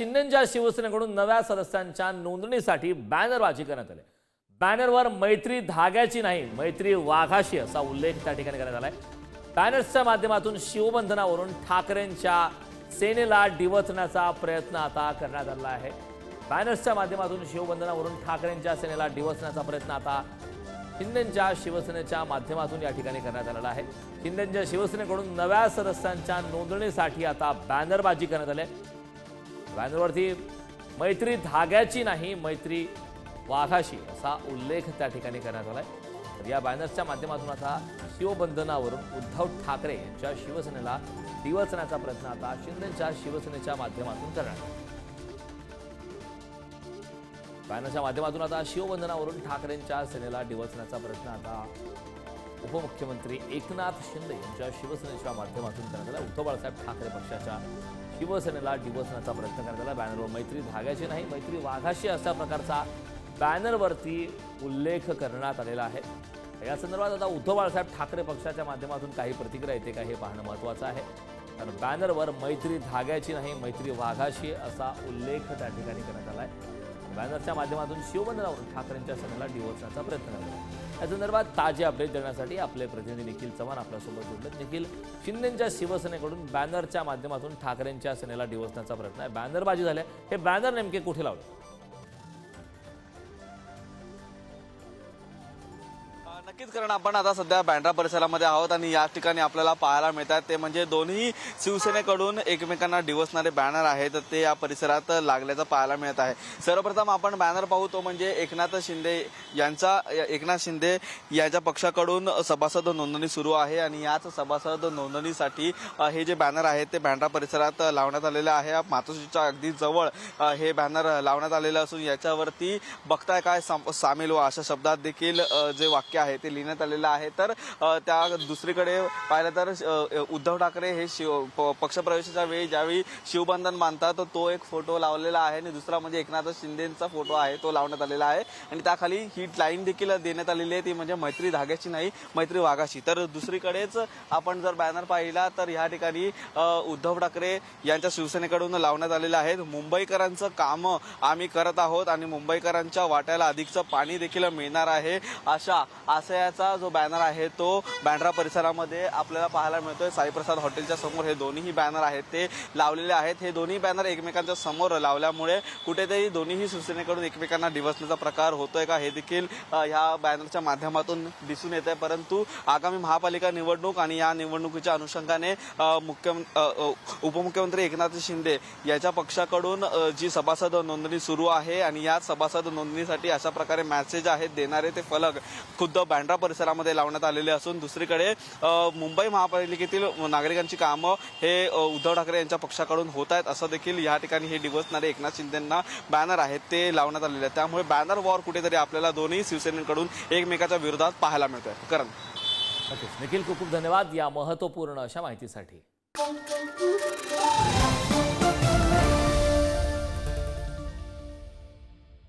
शिंदेंच्या शिवसेनेकडून नव्या सदस्यांच्या नोंदणीसाठी बॅनरबाजी करण्यात आली। बॅनरवर मैत्री धाग्याची नाही मैत्री वाघाशी असा उल्लेख त्या ठिकाणी करण्यात आलाय। बॅनर्सच्या माध्यमातून शिवबंधनावरून ठाकरेंच्या सेनेला डिवचण्याचा प्रयत्न आता करण्यात आला आहे। बॅनर्सच्या माध्यमातून शिवबंधनावरून ठाकरेंच्या सेनेला डिवचण्याचा प्रयत्न आता शिंदेंच्या शिवसेनेच्या माध्यमातून या ठिकाणी करण्यात आलेला आहे। शिंदेंच्या शिवसेनेकडून नव्या सदस्यांच्या नोंदणीसाठी आता बॅनरबाजी करण्यात आली आहे। बॅनरवरती मैत्री धाग्याची नाही मैत्री वाघाशी असा उल्लेख त्या ठिकाणी करण्यात आलाय। तर या बॅनर्सच्या माध्यमातून आता शिवबंधनावरून उद्धव ठाकरे यांच्या शिवसेनेला डिवचण्याचा प्रयत्न आता शिंदेंच्या शिवसेनेच्या माध्यमातून करण्यात आला। बॅनरच्या माध्यमातून आता शिवबंधनावरून ठाकरेंच्या सेनेला डिवचण्याचा प्रयत्न आता उपमुख्यमंत्री एकनाथ शिंदे यांच्या शिवसेनेच्या माध्यमातून करण्यात आला। उद्धव बाळासाहेब ठाकरे पक्षाच्या शिवसेनेला डिवचण्याचा प्रयत्न करण्यात आला। बॅनरवर मैत्री धाग्याची नाही मैत्री वाघाशी अशा प्रकारचा बॅनरवरती उल्लेख करण्यात आलेला आहे। या संदर्भात आता उद्धव बाळासाहेब ठाकरे पक्षाच्या माध्यमातून काही प्रतिक्रिया येते का हे पाहणं महत्त्वाचं आहे। कारण बॅनरवर मैत्री धाग्याची नाही मैत्री वाघाशी असा उल्लेख त्या ठिकाणी करण्यात आला आहे। बॅनरच्या माध्यमातून शिवबंधनावरून ठाकरेंच्या सेनेला डिवचण्याचा प्रयत्न करण्यात आला। या संदर्भात ताजे अपडेट देण्यासाठी आपले प्रतिनिधी निखिल चव्हाण आपल्यासोबत जोडले। निखिल, शिंदेंच्या शिवसेनेकडून बॅनरच्या माध्यमातून ठाकरेंच्या सेनेला डिवचण्याचा प्रयत्न आहे, बॅनरबाजी झाली, हे बॅनर नेमके कुठे लावले? नक्कीच, कारण आपण आता सध्या बँड्रा परिसरामध्ये आहोत आणि या ठिकाणी आपल्याला पाहायला मिळतात ते म्हणजे दोन्ही शिवसेनेकडून एकमेकांना डिवचणारे बॅनर आहेत ते या परिसरात लागल्याचं पाहायला मिळत आहे। सर्वप्रथम आपण बॅनर पाहू तो म्हणजे एकनाथ शिंदे यांच्या पक्षाकडून सभासद नोंदणी सुरू आहे आणि याच सभासद नोंदणीसाठी हे जे बॅनर आहेत ते बँड्रा परिसरात लावण्यात आलेले आहे। मातोश्रीच्या अगदी जवळ हे बॅनर लावण्यात आलेलं असून याच्यावरती बघताय काय सामील व्हा अशा शब्दात देखील जे वाक्य आहे ते लिहिण्यात आलेलं आहे। तर त्या दुसरीकडे पाहिलं तर उद्धव ठाकरे हे पक्षप्रवेशाच्या वेळी ज्यावेळी शिवबंधन बांधतात तो एक फोटो लावलेला आहे आणि दुसरा म्हणजे एकनाथ शिंदेचा फोटो आहे तो लावण्यात आलेला आहे आणि त्याखाली ही लाईन देखील देण्यात आलेली आहे ती म्हणजे मैत्री धाग्याची नाही मैत्री वाघाशी। तर दुसरीकडेच आपण जर बॅनर पाहिला तर या ठिकाणी उद्धव ठाकरे यांच्या शिवसेनेकडून लावण्यात आलेलं आहे। मुंबईकरांचं काम आम्ही करत आहोत आणि मुंबईकरांच्या वाट्याला अधिकचं पाणी देखील मिळणार आहे अशा आशयाचा जो बॅनर आहे तो बँड्रा परिसरामध्ये आपल्याला पाहायला मिळतोय। साईप्रसाद हॉटेलच्या समोर हे दोन्हीही बॅनर आहेत ते लावलेले आहेत। हे दोन्ही बॅनर एकमेकांच्या समोर लावल्यामुळे कुठेतरी दोन्हीही शिवसेनेकडून एकमेकांना डिवचण्याचा प्रकार होतोय का हे देखील ह्या बॅनरच्या माध्यमातून दिसून येत आहे। परंतु आगामी महापालिका निवडणूक आणि या निवडणुकीच्या अनुषंगाने उपमुख्यमंत्री एकनाथ शिंदे यांच्या पक्षाकडून जी सभासद नोंदणी सुरू आहे आणि या सभासद नोंदणीसाठी अशा प्रकारे मेसेज आहेत देणारे ते फलक खुद्द बँड्रा परिसरामध्ये लावण्यात आलेले असून दुसरीकडे मुंबई महापालिकेतील नागरिकांची कामं हे उद्धव ठाकरे यांच्या पक्षाकडून होत आहेत असं देखील या ठिकाणी हे डिवचणारे एकनाथ शिंदेंना बॅनर आहेत ते लावण्यात आलेले आहेत। त्यामुळे बॅनर वॉर कुठेतरी आपल्याला दोन्ही शिवसेनेकडून एकमेकाच्या विरोधात पाहायला मिळतोय। करण, निखिल, खूप खूप धन्यवाद या महत्त्वपूर्ण अशा माहितीसाठी।